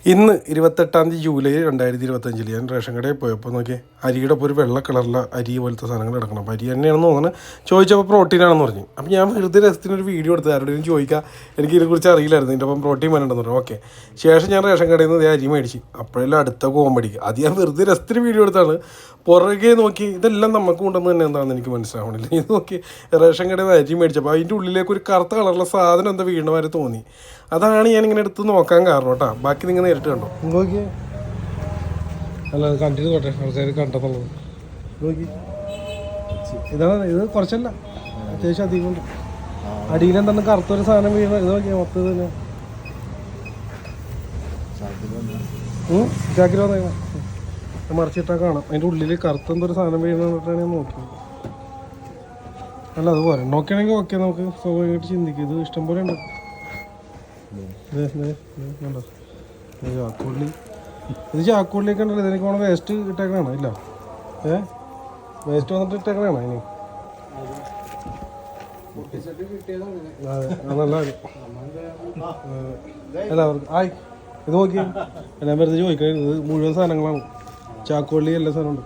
ഇന്ന് 28 ജൂലൈ 2025 ഞാൻ റേഷൻ കടയിൽ പോയപ്പോൾ നോക്കി അരിയുടെ ഇപ്പോൾ ഒരു വെള്ള കളറിലെ അരി പോലത്തെ സാധനങ്ങൾ കിടക്കണം. അപ്പോൾ അരി തന്നെയാണെന്ന് തോന്നുന്നത്. ചോദിച്ചപ്പോൾ പ്രോട്ടീനാണെന്ന് പറഞ്ഞു. അപ്പോൾ ഞാൻ വെറുതെ രസത്തിനൊരു വീഡിയോ എടുത്ത് ആരുടെയും ചോദിക്കുക, എനിക്ക് ഇതിനെക്കുറിച്ച് അറിയില്ലായിരുന്നു. ഇതിൻ്റെ അപ്പം പ്രോട്ടീൻ വേണമെന്ന് പറഞ്ഞു. ഓക്കെ, ശേഷം ഞാൻ റേഷൻ കടയിൽ നിന്ന് അരി മേടിച്ച് അപ്പോഴെല്ലാം അടുത്ത കോമ്പടി അത് ഞാൻ വെറുതെ രസത്തിന് വീഡിയോ എടുത്താണ്. പുറകെ നോക്കി ഇതെല്ലാം നമുക്ക് കൊണ്ടുവന്ന് തന്നെ എന്താണെന്ന് എനിക്ക് മനസ്സിലാവണില്ല. ഇത് നോക്കി റേഷൻ കടയിൽ നിന്ന് അരി മേടിച്ചപ്പോൾ അതിൻ്റെ ഉള്ളിലേക്ക് ഒരു കറുത്ത കളറുള്ള സാധനം എന്താ വീണമാര് തോന്നി. അതാണ് ഞാനിങ്ങനെ എടുത്ത് നോക്കാൻ കാരണം കേട്ടോ. ബാക്കി നിങ്ങൾ നേരിട്ട് കണ്ടോ നോക്കി. അല്ല അത് കണ്ടിട്ട് പോട്ടെ, ആൾക്കാർ കണ്ടെന്നുള്ളത് നോക്കി. ഇതാണ് ഇത്, കുറച്ചല്ല അത്യാവശ്യം അധികം ഉണ്ട്. അടിയിലെന്താണ് കറുത്തൊരു സാധനം വീണ ഇത് നോക്കിയാൽ മൊത്തം തന്നെ ചാക്കിൽ വന്നേക്കണം. മറിച്ചിട്ടാൽ കാണാം അതിൻ്റെ ഉള്ളിൽ കറുത്തെന്തൊരു സാധനം വീണെന്നിട്ടാണ് ഞാൻ നോക്കിയത്. അല്ല അത് പോരെ നോക്കുകയാണെങ്കിൽ ഓക്കെ, നമുക്ക് സ്വാഭാവികമായിട്ട് ചിന്തിക്കും. ഇത് ഇഷ്ടംപോലെ ഉണ്ട്. ചാക്കുള്ളി, ഇത് ചാക്കുള്ളിയൊക്കെ ഉണ്ടല്ലോ. ഇതിനൊക്കെ വേണം വേസ്റ്റ് ഇട്ടേക്കണാണ്. ഇല്ല വേസ്റ്റ് വന്നിട്ട് ഇട്ടേക്കണാണ് ഇനി. അതെ നല്ല അല്ല അവർക്ക് ആയി ഇത് നോക്കി. ഞാൻ വെറുതെ ചോദിക്കണേ, ഇത് മുഴുവൻ സാധനങ്ങളാണ്. ചാക്കുള്ളി എല്ലാ സാധനമുണ്ട്.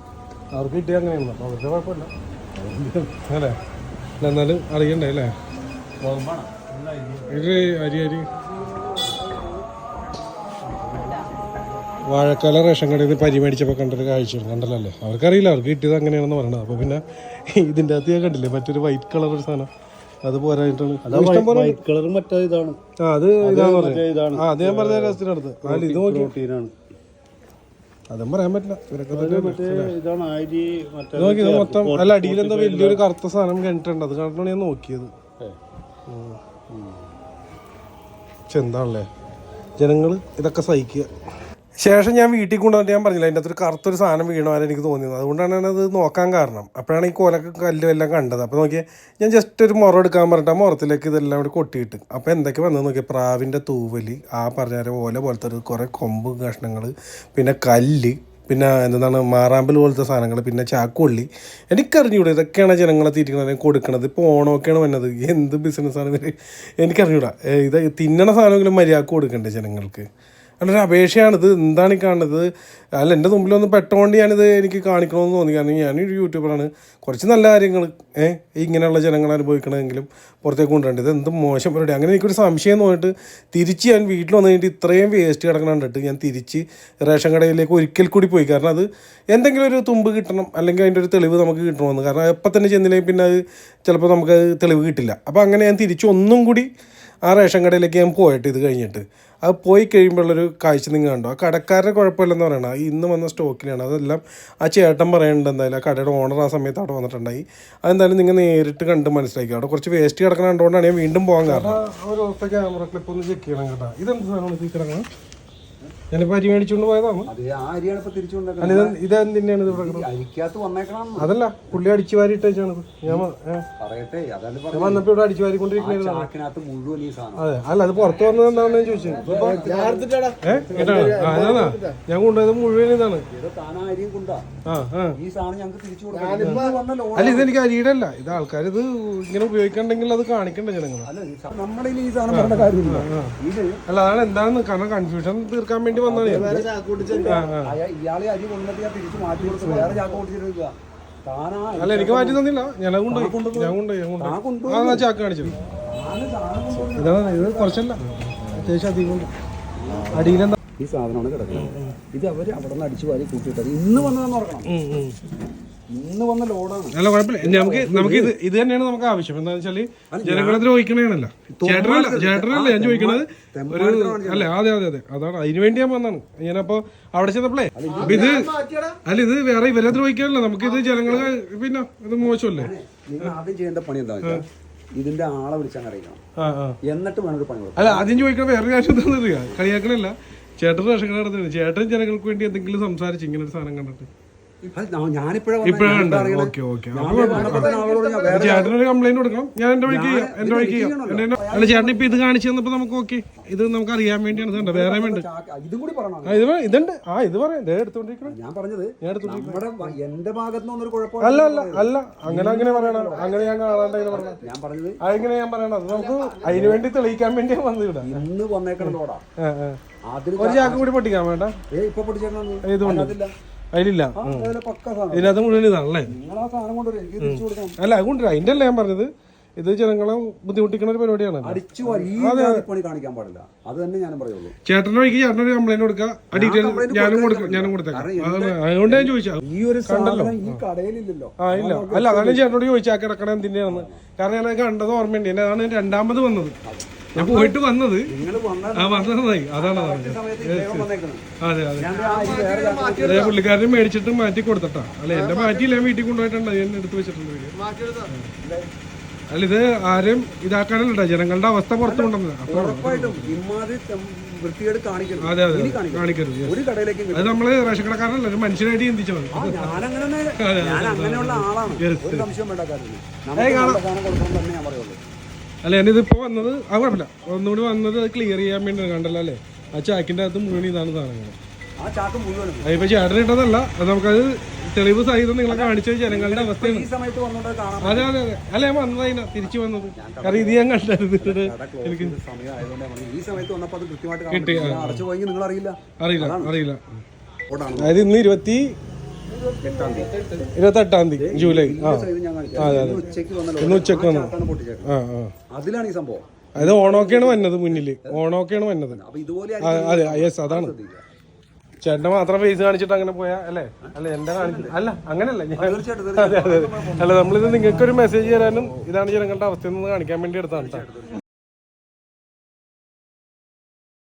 അവർക്ക് കിട്ടിയ അങ്ങനെയാണ്. അപ്പോൾ അവരുടെ കുഴപ്പമില്ല അല്ലേ. അല്ല എന്നാലും അറിയണ്ടേ അല്ലേ. ഇത് അരി വാഴക്കാല റേഷൻ കടയിൽ നിന്ന് പരി മേടിച്ചപ്പോൾ കണ്ടൊരു കാഴ്ച കണ്ടല്ലോ അല്ലേ. അവർക്കറിയില്ല, അവർക്ക് കിട്ടിയത് അങ്ങനെയാണെന്ന് പറയണത്. അപ്പോൾ പിന്നെ ഇതിൻ്റെ അകത്ത് ഞാൻ കണ്ടില്ലേ മറ്റൊരു വൈറ്റ് കളർ ഒരു സാധനം, അത് പോരായിട്ടാണ്. അത് ഞാൻ പറഞ്ഞ രസത്തിനടുത്ത് ഇത് നോക്കി. അതും പറയാൻ പറ്റില്ല. നോക്കി ഇത് മൊത്തം അല്ല അടിയിലെന്താ വലിയൊരു കറുത്ത സാധനം കണ്ടിട്ടുണ്ട്. അത് കണ്ടിട്ടാണ് ഞാൻ നോക്കിയത്. എന്താണല്ലേ ജനങ്ങൾ ഇതൊക്കെ സഹിക്കുക. ശേഷം ഞാൻ വീട്ടിൽ കൊണ്ടുവന്നിട്ട് ഞാൻ പറഞ്ഞില്ല അതിൻ്റെ അകത്തൊരു കറുത്തൊരു സാധനം വീണവരെ എനിക്ക് തോന്നിയത്. അതുകൊണ്ടാണ് ഞാനത് നോക്കാൻ കാരണം. അപ്പോഴാണ് ഈ കോലൊക്കെ കല്ലും എല്ലാം കണ്ടത്. അപ്പോൾ നോക്കിയാൽ ഞാൻ ജസ്റ്റ് ഒരു മുറ എടുക്കാൻ പറഞ്ഞിട്ട് ആ മുറത്തിലേക്ക് ഇതെല്ലാം കൂടി കൊട്ടിയിട്ട് അപ്പോൾ എന്തൊക്കെ വന്നത് നോക്കിയാൽ പ്രാവിൻ്റെ തൂവലി, ആ പറഞ്ഞ ഓല പോലത്തെ ഒരു കുറേ കൊമ്പ് കഷ്ണങ്ങൾ, പിന്നെ കല്ല്, പിന്നെ എന്താണ് മാറാമ്പൽ പോലത്തെ സാധനങ്ങൾ, പിന്നെ ചാക്കുള്ളി. എനിക്കറിഞ്ഞൂടാ ഇതൊക്കെയാണ് ജനങ്ങളെ തീറ്റിക്കണത് കൊടുക്കണത്. ഇപ്പോൾ ഓണമൊക്കെയാണ് വന്നത്. എന്ത് ബിസിനസ്സാണ് ഇവർ എനിക്കറിഞ്ഞൂടാ. ഇത് തിന്നണ സാധനമെങ്കിലും മര്യാദക്ക് കൊടുക്കണ്ടേ ജനങ്ങൾക്ക്? നല്ലൊരു അപേക്ഷയാണിത്. എന്താണ് ഈ കാണുന്നത്? അല്ല എൻ്റെ മുമ്പിലൊന്ന് പെട്ടുകൊണ്ട് ഞാനിത് എനിക്ക് കാണിക്കണമെന്ന് തോന്നി. കാരണം ഞാനൊരു യൂട്യൂബറാണ്. കുറച്ച് നല്ല കാര്യങ്ങൾ ഇങ്ങനെയുള്ള ജനങ്ങൾ അനുഭവിക്കണമെങ്കിലും പുറത്തേക്ക് കൊണ്ടുവരേണ്ടത്. ഇത് എന്ത് മോശം പരിപാടി. അങ്ങനെ എനിക്കൊരു സംശയം തോന്നിയിട്ട് തിരിച്ച് ഞാൻ വീട്ടിൽ വന്നു കഴിഞ്ഞിട്ട് ഇത്രയും വേസ്റ്റ് കിടക്കണം കണ്ടിട്ട് ഞാൻ തിരിച്ച് റേഷൻ കടയിലേക്ക് ഒരിക്കൽ കൂടി പോയി. കാരണം അത് എന്തെങ്കിലും ഒരു തുമ്പ് കിട്ടണം, അല്ലെങ്കിൽ അതിൻ്റെ ഒരു തെളിവ് നമുക്ക് കിട്ടണമെന്ന്. കാരണം എപ്പം തന്നെ ചെന്നില്ലെങ്കിൽ പിന്നെ അത് ചിലപ്പോൾ നമുക്ക് തെളിവ് കിട്ടില്ല. അപ്പോൾ അങ്ങനെ ഞാൻ തിരിച്ച് ഒന്നും കൂടി ആ റേഷൻ കടയിലേക്ക് ഞാൻ പോയിട്ട് ഇത് കഴിഞ്ഞിട്ട് അത് പോയി കഴിയുമ്പോഴുള്ളൊരു കാഴ്ച നിങ്ങൾ കണ്ടോ. ആ കടക്കാരുടെ കുഴപ്പമില്ലെന്ന് പറയണം. ഇന്ന് വന്ന സ്റ്റോക്കിലാണ്. അതെല്ലാം ആ ചേട്ടൻ പറയുന്നുണ്ട്. എന്തായാലും ആ കടയുടെ ഓണർ ആ സമയത്ത് അവിടെ വന്നിട്ടുണ്ടായി. അതെന്തായാലും നിങ്ങൾ നേരിട്ട് കണ്ട് മനസ്സിലാക്കി. അവിടെ കുറച്ച് വേസ്റ്റ് കിടക്കണം കണ്ടുകൊണ്ടാണ് ഞാൻ വീണ്ടും പോകാൻ കാരണം. ഒരു ദിവസത്തെ ക്യാമറ ക്ലിപ്പ് ഒന്ന് ചെക്ക് ചെയ്യണം കേട്ടോ. ഇതെന്ത് സാധനമാണ് ഈ കിടക്കണം? ഞാനിപ്പോൾ അരി മേടിച്ചുകൊണ്ട് പോയതാണ്. ഇതെന്തിനാണ് അതല്ല പുള്ളി അടിച്ചു വാരി ഇട്ടാണ്. ഞാൻ വന്നപ്പോ ഇവിടെ അടിച്ചു വാരിക്കൊണ്ടിരിക്കുന്നതാണ്. അതെ അല്ല അത് പുറത്ത് വന്നത് എന്താണെന്ന് ഞാൻ ചോദിച്ചത്. അതാ ഞാൻ കൊണ്ടുപോയത് മുഴുവൻ ഇതാണ്. അല്ല ഇതെനിക്ക് അരിയുടെ അല്ല. ഇത് ആൾക്കാർ ഇത് ഇങ്ങനെ ഉപയോഗിക്കണ്ടെങ്കിൽ അത് കാണിക്കണ്ടേ ജനങ്ങൾ. അല്ല അതാണ് എന്താണെന്ന് കാരണം കൺഫ്യൂഷൻ തീർക്കാൻ വേണ്ടി വന്നത്. അല്ല എനിക്ക് മാറ്റി തന്നില്ല. ഞാൻ കൊണ്ടുപോയി ചാക്ക് കാണിച്ചത്. ഇതാണ് ഇത് കുറച്ചല്ല അത്യാവശ്യം അധികം ഉണ്ട്. അടിയിലെന്താ ഈ സാധനമാണ് കിടക്കുന്നത്. ഇത് അവര് അവിടെ നിന്ന് അടിച്ചു വാരി കൂട്ടിയിട്ടത് ഇന്ന് വന്നതെന്ന് ഓർക്കണം. ഇന്ന് വന്ന ലോഡാണ്. അല്ല കുഴപ്പമില്ല. നമുക്ക് ഇത് തന്നെയാണ് നമുക്ക് ആവശ്യം. എന്താ വെച്ചാല് ജനങ്ങളെ ദ്രോഹിക്കണേനല്ല. ചേട്ടനല്ല ഞാൻ ചോദിക്കണത്. അല്ല അതെ അതാണ് അതിന് വേണ്ടി ഞാൻ വന്നാണ്. ഞാനപ്പോ അവിടെ ചെന്നപ്പോഴേ ഇത് വേറെ ഇവരെ ദ്രോഹിക്കാനല്ല. നമുക്കിത് ജനങ്ങള് പിന്നെ ഇത് മോശമല്ലേ. നിങ്ങൾ ആദ്യം ചെയ്യേണ്ട പണി എന്താ വെച്ചാൽ ഇതിന്റെ ആളെ വിളിച്ചാൽ അറിയിക്കണം. എന്നിട്ട് വേണം ഒരു പണി കൊടുക്കാം. അല്ല ആദ്യം ചോദിക്കണ വേറെ കാര്യം എന്താണെന്ന് അറിയാം. കളിയാക്കണല്ല. ചേട്ടൻ റേഷൻ കട നടത്തുന്നത്. ചേട്ടൻ ജനങ്ങൾക്ക് വേണ്ടി എന്തെങ്കിലും സംസാരിച്ച് ഇങ്ങനെ ഒരു സാധനം കണ്ടിട്ട് ചേട്ടനൊരു കംപ്ലൈന്റ് കൊടുക്കണം. ഞാൻ എന്റെ വഴിക്ക് ചെയ്യാം. അല്ല ചേട്ടൻ ഇപ്പൊ ഇത് കാണിച്ചു തന്നപ്പോ നമുക്ക് ഓക്കെ ഇത് നമുക്ക് അറിയാൻ വേണ്ടിയാണ്. ഇതുണ്ട് വേറെ വേണ്ട ഇതുണ്ട്. ഇത് പറയാം എടുത്തോണ്ടിരിക്കണം. ഞാൻ പറഞ്ഞത് എന്റെ ഭാഗത്ത് അല്ല അങ്ങനെ പറയണം. അങ്ങനെ ഞാൻ കാണാണ്ട് ഞാൻ പറഞ്ഞത് അതെങ്ങനെ ഞാൻ പറയണം. അത് നമുക്ക് അതിന് വേണ്ടി തെളിയിക്കാൻ വേണ്ടിയാണ് വന്നത്. ഇവിടെ ഇന്ന് വന്നേക്കണതോടാ അതിൽ ഒരു ചാക്ക് കൂടി പൊട്ടിക്കാൻ വേണ്ട. ഇപ്പൊ പൊട്ടിച്ചേക്കണം ഇതുകൊണ്ട് അതില്ല അതിലില്ല. പക്ക സാധനം. ഇതിനകത്ത് മുഴുവൻ ഇതാണല്ലേ? നിങ്ങൾ ആ സാധനം കൊണ്ടുവരും, എനിക്ക് തിരിച്ചു കൊടുക്കാം. അല്ല അതുകൊണ്ട് അതിന്റെ അല്ല ഞാൻ പറഞ്ഞത്, ഇത് ജനങ്ങളെ ബുദ്ധിമുട്ടിക്കുന്ന ഒരു പരിപാടിയാണ്. അടിച്ചു പണി കാണിക്കാൻ പാടില്ല, അത് തന്നെ ഞാനും പറയുള്ളൂ. ചേട്ടന്റെ വഴിക്ക് ചേട്ടനൊരു കംപ്ലൈന്റ് കൊടുക്കാം, ഞാനും കൊടുത്തേക്കാം. അതുകൊണ്ട് ഞാൻ ചോദിച്ചാ ഈ ഒരു സാധനം ഈ കടയിലില്ലല്ലോ. ഇല്ല. അല്ല അതാണ് ചേട്ടനോട് ചോദിച്ചാൽ കിടക്കണം എന്തിനാണെന്ന്. കാരണം ഞാൻ കണ്ടത് ഓർമ്മയുണ്ട്. അതാണ് രണ്ടാമത് വന്നത്. ഞാൻ പോയിട്ട് വന്നത് വന്നതായി. അതാണ് അതെ അതെ പുള്ളിക്കാരനെ മേടിച്ചിട്ട് മാറ്റി കൊടുത്തട്ടാ. അല്ല എന്റെ മാറ്റിയില്ല, വീട്ടിൽ കൊണ്ടുപോയിട്ടുണ്ട്, ഞാൻ എടുത്ത് വെച്ചിട്ടുണ്ട്. അല്ല ഇത് ആരും ഇതാക്കാനല്ല, ജനങ്ങളുടെ അവസ്ഥ പുറത്തു കൊണ്ടുവന്നത്. അതെ അതെ കാണിക്കരുത്. അത് നമ്മള് റേഷൻ കടക്കാരനല്ല, ഒരു മനുഷ്യനായിട്ട് ചിന്തിച്ചത്. അല്ല ഞാനിതിപ്പോ വന്നത് ആ കുഴപ്പമില്ല, ഒന്നുകൂടി വന്നത് അത് ക്ലിയർ ചെയ്യാൻ വേണ്ടി കണ്ടല്ലോ അല്ലേ. ആ ചാക്കിന്റെ അകത്ത് മുഴുവൻ ഇതാണ് സാധനങ്ങൾ. അതിപ്പോ ചേട്ടൻ ഇട്ടതല്ല, അത് നമുക്കത് തെളിവ് സഹിതം നിങ്ങളെ കാണിച്ചത് ജനങ്ങളുടെ അവസ്ഥയാണ്. അതെ അതെ അതെ. അല്ല ഞാൻ വന്നതിനാ തിരിച്ചു വന്നത്, കാരണം ഇത് ഞാൻ കണ്ടായിരുന്നു. എനിക്ക് അറിയില്ല. അതായത് ഇന്ന് 28-ാം തീയതി ജൂലൈ. അതെ അതെ ഇന്ന് ഉച്ചക്ക് വന്നു. അതിലാണ് ഈ സംഭവം. അത് ഓണമൊക്കെയാണ് വന്നത്, മുന്നില് ഓണമൊക്കെയാണ് വന്നത്. അതെ യെസ് അതാണ്. ചേട്ടന്റെ മാത്രം ഫേസ് കാണിച്ചിട്ട് അങ്ങനെ പോയാ അല്ലേ? അല്ല എന്റെ അല്ല അങ്ങനല്ല ഞാൻ. അതെ അതെ അല്ല നമ്മളിത് നിങ്ങൾക്കൊരു മെസ്സേജ് തരാനും ഇതാണ് ജനങ്ങളുടെ അവസ്ഥ എന്ന് കാണിക്കാൻ വേണ്ടി എടുത്താണ്.